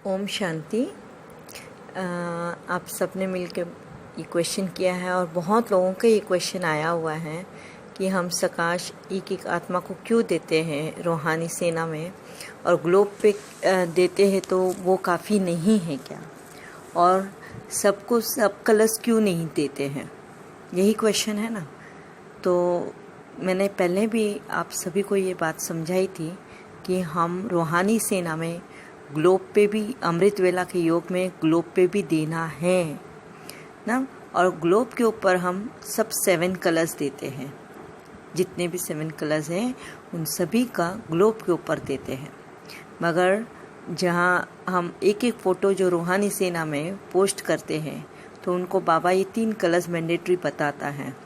ओम शांति। आप सबने मिलकर ये क्वेश्चन किया है और बहुत लोगों का ये क्वेश्चन आया हुआ है कि हम सकाश एक एक आत्मा को क्यों देते हैं रूहानी सेना में और ग्लोब पे देते हैं तो वो काफ़ी नहीं है क्या, और सबको सब कलर्स क्यों नहीं देते हैं, यही क्वेश्चन है ना। तो मैंने पहले भी आप सभी को ये बात समझाई थी कि हम रूहानी सेना में ग्लोब पे भी अमृत वेला के योग में ग्लोब पे भी देना है ना, और ग्लोब के ऊपर हम सब 7 कलर्स देते हैं। जितने भी 7 कलर्स हैं उन सभी का ग्लोब के ऊपर देते हैं, मगर जहाँ हम एक एक फ़ोटो जो रूहानी सेना में पोस्ट करते हैं तो उनको बाबा ये 3 कलर्स मैंडेटरी बताता है,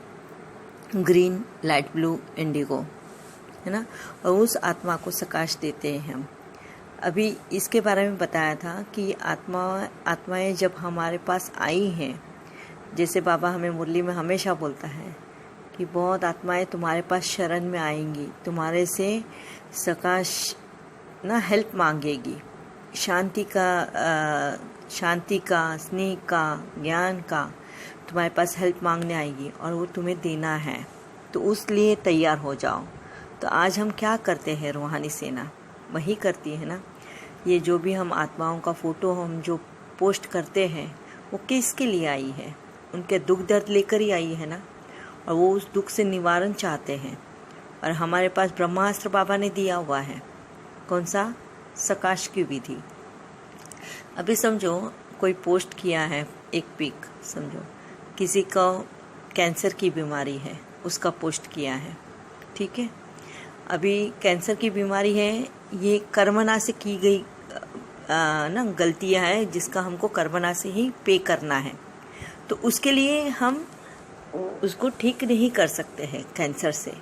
ग्रीन, लाइट ब्लू, इंडिगो, है ना, और उस आत्मा को सकाश देते हैं हम। अभी इसके बारे में बताया था कि आत्माएं जब हमारे पास आई हैं, जैसे बाबा हमें मुरली में हमेशा बोलता है कि बहुत आत्माएं तुम्हारे पास शरण में आएंगी, तुम्हारे से सकाश ना हेल्प मांगेगी, शांति का, स्नेह का, ज्ञान का तुम्हारे पास हेल्प मांगने आएगी और वो तुम्हें देना है, तो उस लिए तैयार हो जाओ। तो आज हम क्या करते हैं, रूहानी सेना वही करती है ना। ये जो भी हम आत्माओं का फ़ोटो हम जो पोस्ट करते हैं वो किसके लिए आई है, उनके दुख दर्द लेकर ही आई है ना, और वो उस दुख से निवारण चाहते हैं। और हमारे पास ब्रह्मास्त्र बाबा ने दिया हुआ है, कौन सा, सकाश की विधि। अभी समझो कोई पोस्ट किया है एक पिक, समझो किसी को कैंसर की बीमारी है, उसका पोस्ट किया है, ठीक है। अभी कैंसर की बीमारी है, ये कर्मना से की गई ना गलतियां हैं जिसका हमको कर्मना से ही पे करना है, तो उसके लिए हम उसको ठीक नहीं कर सकते हैं कैंसर से,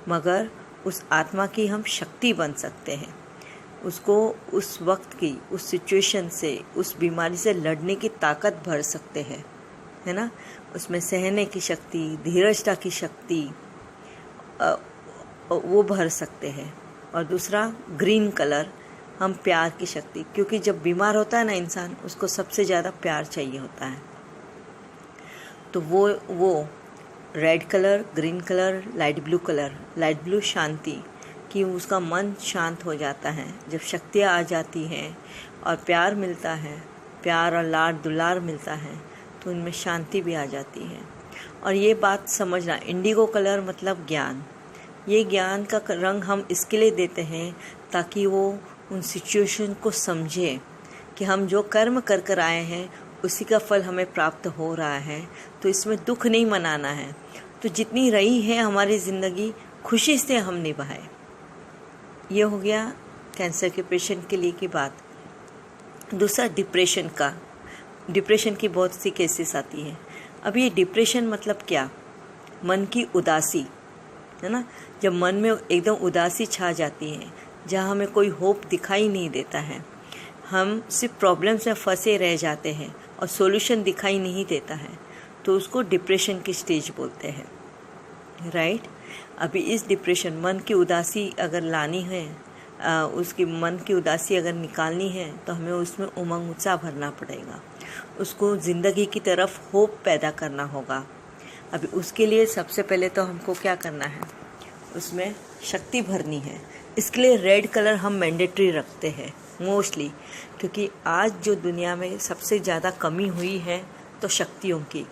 मगर उस आत्मा की हम शक्ति बन सकते हैं, उसको उस वक्त की, उस सिचुएशन से, उस बीमारी से लड़ने की ताकत भर सकते हैं, है ना। उसमें सहने की शक्ति, धीरजता की शक्ति वो भर सकते हैं। और दूसरा ग्रीन कलर, हम प्यार की शक्ति, क्योंकि जब बीमार होता है ना इंसान, उसको सबसे ज़्यादा प्यार चाहिए होता है, तो वो red colour, green colour, light blue colour. Light blue शांति, कि उसका मन शांत हो जाता है जब शक्तियाँ आ जाती हैं और प्यार मिलता है, प्यार और लाड दुलार मिलता है, तो उनमें शांति भी आ जाती है। और ये बात समझना, इंडिगो कलर मतलब ज्ञान। ये ज्ञान का रंग हम इसके लिए देते हैं ताकि वो उन सिचुएशन को समझे कि हम जो कर्म कर कर आए हैं उसी का फल हमें प्राप्त हो रहा है, तो इसमें दुख नहीं मनाना है। तो जितनी रही है हमारी ज़िंदगी, खुशी से हम निभाए। ये हो गया कैंसर के पेशेंट के लिए की बात। दूसरा डिप्रेशन की बहुत सी केसेस आती है। अब ये डिप्रेशन मतलब क्या, मन की उदासी, है ना। जब मन में एकदम उदासी छा जाती है, जहाँ हमें कोई होप दिखाई नहीं देता है, हम सिर्फ प्रॉब्लम्स में फंसे रह जाते हैं और सॉल्यूशन दिखाई नहीं देता है, तो उसको डिप्रेशन की स्टेज बोलते हैं, राइट। अभी इस डिप्रेशन, मन की उदासी अगर लानी है, उसकी मन की उदासी अगर निकालनी है, तो हमें उसमें उमंग उत्साह भरना पड़ेगा, उसको ज़िंदगी की तरफ होप पैदा करना होगा। अभी उसके लिए सबसे पहले तो हमको क्या करना है, उसमें शक्ति भरनी है। इसके लिए रेड कलर हम मैंडेटरी रखते हैं मोस्टली, क्योंकि आज जो दुनिया में सबसे ज़्यादा कमी हुई है तो शक्तियों की,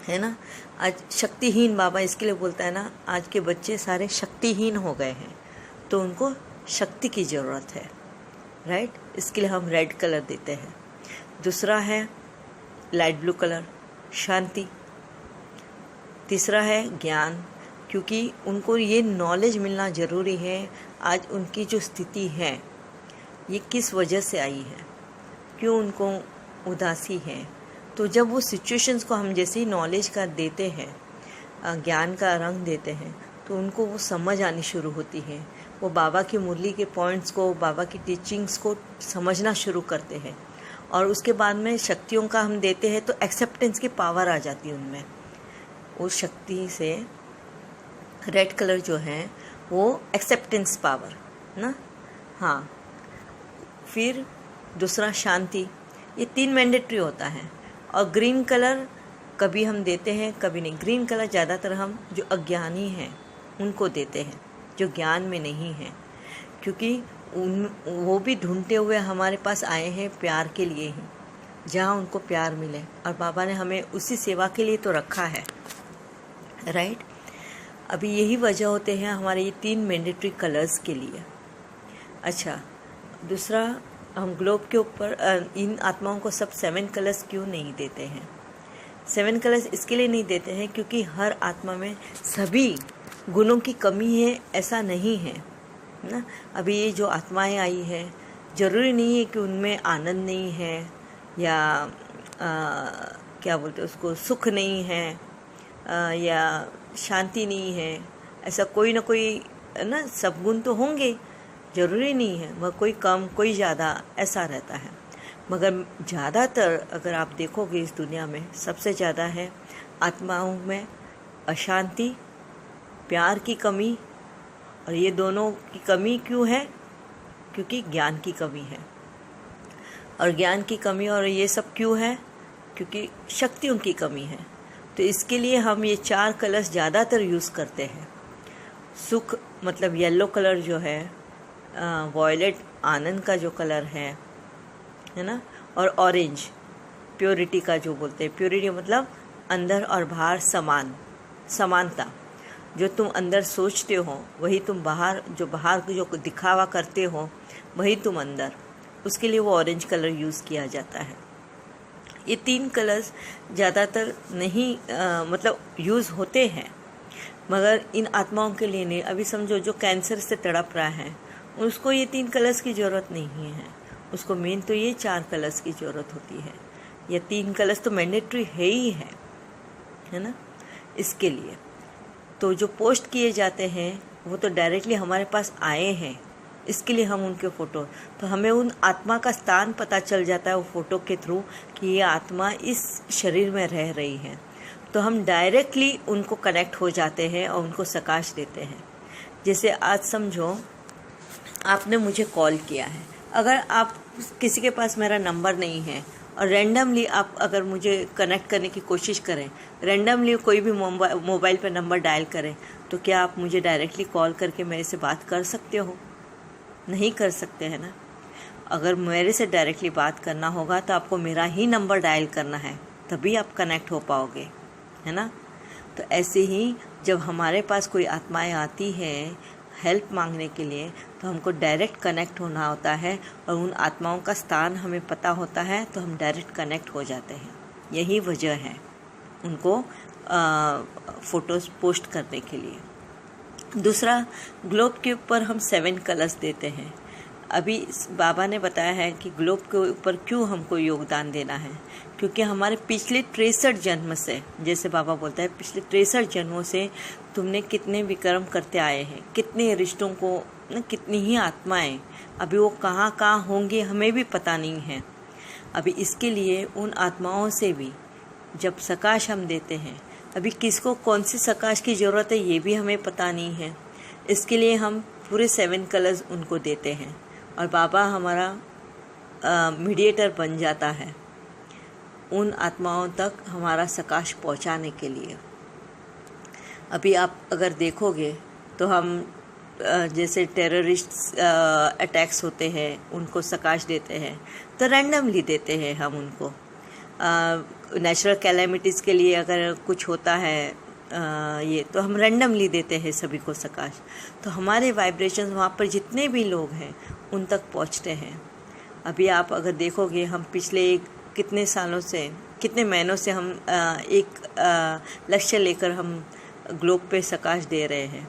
है ना। आज शक्तिहीन, बाबा इसके लिए बोलता है ना, आज के बच्चे सारे शक्तिहीन हो गए हैं, तो उनको शक्ति की ज़रूरत है, राइट। इसके लिए हम रेड कलर देते हैं। दूसरा है लाइट ब्लू कलर, शांति। तीसरा है ज्ञान, क्योंकि उनको ये नॉलेज मिलना ज़रूरी है, आज उनकी जो स्थिति है ये किस वजह से आई है, क्यों उनको उदासी है। तो जब वो सिचुएशंस को हम जैसे ही नॉलेज का देते हैं, ज्ञान का रंग देते हैं, तो उनको वो समझ आनी शुरू होती है, वो बाबा की मुरली के पॉइंट्स को, बाबा की टीचिंग्स को समझना शुरू करते हैं। और उसके बाद में शक्तियों का हम देते हैं तो एक्सेप्टेंस की पावर आ जाती है उनमें। उस शक्ति से रेड कलर जो है वो एक्सेप्टेंस पावर ना, हाँ। फिर दूसरा शांति, ये 3 मैंडेटरी होता है। और ग्रीन कलर कभी हम देते हैं कभी नहीं। ग्रीन कलर ज़्यादातर हम जो अज्ञानी हैं उनको देते हैं, जो ज्ञान में नहीं हैं, क्योंकि वो भी ढूंढते हुए हमारे पास आए हैं प्यार के लिए ही, जहाँ उनको प्यार मिले। और बाबा ने हमें उसी सेवा के लिए तो रखा है, राइट। अभी यही वजह होते हैं हमारे ये 3 मैंडेटरी कलर्स के लिए। अच्छा, दूसरा, हम ग्लोब के ऊपर इन आत्माओं को सब 7 कलर्स क्यों नहीं देते हैं? 7 कलर्स इसके लिए नहीं देते हैं क्योंकि हर आत्मा में सभी गुणों की कमी है, ऐसा नहीं है ना। अभी ये जो आत्माएं आई है, ज़रूरी नहीं है कि उनमें आनंद नहीं है या क्या बोलते हैं उसको, सुख नहीं है या शांति नहीं है। ऐसा कोई ना कोई ना, सब गुण तो होंगे, ज़रूरी नहीं है वह कोई कम कोई ज़्यादा ऐसा रहता है। मगर ज़्यादातर अगर आप देखोगे इस दुनिया में सबसे ज़्यादा है आत्माओं में अशांति, प्यार की कमी। और ये दोनों की कमी क्यों है? क्योंकि ज्ञान की कमी है। और ज्ञान की कमी और ये सब क्यों है? क्योंकि शक्तियों की कमी है। तो इसके लिए हम ये 4 कलर्स ज़्यादातर यूज़ करते हैं। सुख मतलब येलो कलर जो है, वॉयलेट आनंद का जो कलर है ना, और ऑरेंज प्योरिटी का जो बोलते हैं। प्योरिटी मतलब अंदर और बाहर समानता। जो तुम अंदर सोचते हो वही तुम बाहर, जो बाहर को जो दिखावा करते हो वही तुम अंदर, उसके लिए वो ऑरेंज कलर यूज़ किया जाता है। ये 3 कलर्स ज़्यादातर नहीं मतलब यूज़ होते हैं, मगर इन आत्माओं के लिए नहीं। अभी समझो जो कैंसर से तड़प रहा है उसको ये 3 कलर्स की ज़रूरत नहीं है, उसको मेन तो ये 4 कलर्स की ज़रूरत होती है। ये 3 कलर्स तो मैंडेटरी है ना। इसके लिए तो जो पोस्ट किए जाते हैं वो तो डायरेक्टली हमारे पास आए हैं, इसके लिए हम उनके फ़ोटो, तो हमें उन आत्मा का स्थान पता चल जाता है वो फ़ोटो के थ्रू कि ये आत्मा इस शरीर में रह रही है। तो हम डायरेक्टली उनको कनेक्ट हो जाते हैं और उनको प्रकाश देते हैं। जैसे आज समझो आपने मुझे कॉल किया है, अगर आप किसी के पास मेरा नंबर नहीं है और रैंडमली आप अगर मुझे कनेक्ट करने की कोशिश करें, रैंडमली कोई भी मोबाइल पर नंबर डायल करें, तो क्या आप मुझे डायरेक्टली कॉल करके मेरे से बात कर सकते हो? नहीं कर सकते हैं ना। अगर मेरे से डायरेक्टली बात करना होगा तो आपको मेरा ही नंबर डायल करना है, तभी आप कनेक्ट हो पाओगे, है ना। तो ऐसे ही जब हमारे पास कोई आत्माएं आती हैं हेल्प मांगने के लिए, तो हमको डायरेक्ट कनेक्ट होना होता है और उन आत्माओं का स्थान हमें पता होता है, तो हम डायरेक्ट कनेक्ट हो जाते हैं। यही वजह है उनको फ़ोटोज़ पोस्ट करने के लिए। दूसरा, ग्लोब के ऊपर हम 7 कलर्स देते हैं। अभी बाबा ने बताया है कि ग्लोब के ऊपर क्यों हमको योगदान देना है, क्योंकि हमारे पिछले 63 जन्म से, जैसे बाबा बोलता है, पिछले 63 जन्मों से तुमने कितने विक्रम करते आए हैं, कितने रिश्तों को, कितनी ही आत्माएं, अभी वो कहाँ कहाँ होंगे हमें भी पता नहीं है। अभी इसके लिए उन आत्माओं से भी जब प्रकाश हम देते हैं, अभी किसको कौन सी प्रकाश की ज़रूरत है ये भी हमें पता नहीं है। इसके लिए हम पूरे 7 कलर्स उनको देते हैं और बाबा हमारा मीडिएटर बन जाता है उन आत्माओं तक हमारा प्रकाश पहुंचाने के लिए। अभी आप अगर देखोगे तो हम जैसे टेररिस्ट अटैक्स होते हैं उनको प्रकाश देते हैं, तो रैंडमली देते हैं हम उनको। नेचुरल कैलेमिटीज़ के लिए अगर कुछ होता है ये, तो हम रैंडमली देते हैं सभी को प्रकाश। तो हमारे वाइब्रेशंस वहाँ पर जितने भी लोग हैं उन तक पहुँचते हैं। अभी आप अगर देखोगे हम पिछले कितने सालों से, कितने महीनों से हम एक लक्ष्य लेकर हम ग्लोब पे प्रकाश दे रहे हैं।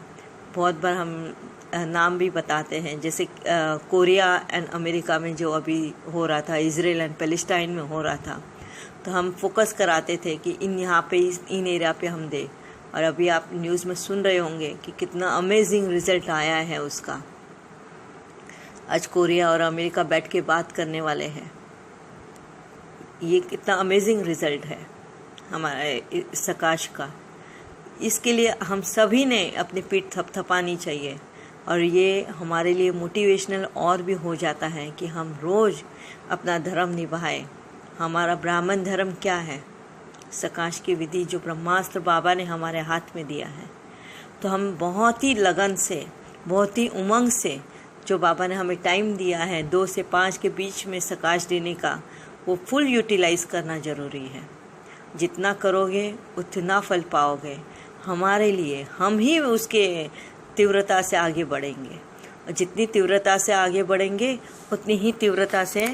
बहुत बार हम नाम भी बताते हैं, जैसे कोरिया एंड अमेरिका में जो अभी हो रहा था, इजराइल एंड पैलेस्टाइन में हो रहा था, तो हम फोकस कराते थे कि यहाँ पे इन एरिया पे हम दें। और अभी आप न्यूज़ में सुन रहे होंगे कि कितना अमेजिंग रिज़ल्ट आया है उसका। आज कोरिया और अमेरिका बैठ के बात करने वाले हैं। ये कितना अमेजिंग रिज़ल्ट है हमारे प्रकाश का। इसके लिए हम सभी ने अपनी पीठ थपथपानी चाहिए। और ये हमारे लिए मोटिवेशनल और भी हो जाता है कि हम रोज़ अपना धर्म निभाएं। हमारा ब्राह्मण धर्म क्या है? सकाश की विधि जो ब्रह्मास्त्र बाबा ने हमारे हाथ में दिया है, तो हम बहुत ही लगन से, बहुत ही उमंग से, जो बाबा ने हमें टाइम दिया है 2 से 5 के बीच में सकाश देने का, वो फुल यूटिलाइज़ करना ज़रूरी है। जितना करोगे उतना फल पाओगे। हमारे लिए हम ही उसके तीव्रता से आगे बढ़ेंगे, और जितनी तीव्रता से आगे बढ़ेंगे उतनी ही तीव्रता से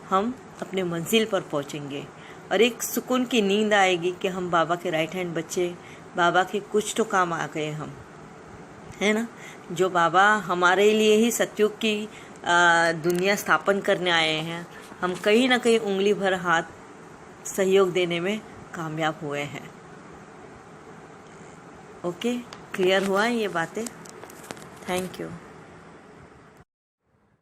हम अपने मंजिल पर पहुंचेंगे, और एक सुकून की नींद आएगी कि हम बाबा के राइट हैंड बच्चे, बाबा के कुछ तो काम आ गए हम, है ना। जो बाबा हमारे लिए ही सतयुग की दुनिया स्थापन करने आए हैं, हम कहीं ना कहीं उंगली भर हाथ सहयोग देने में कामयाब हुए हैं। ओके, क्लियर हुआ ये बातें? Thank you.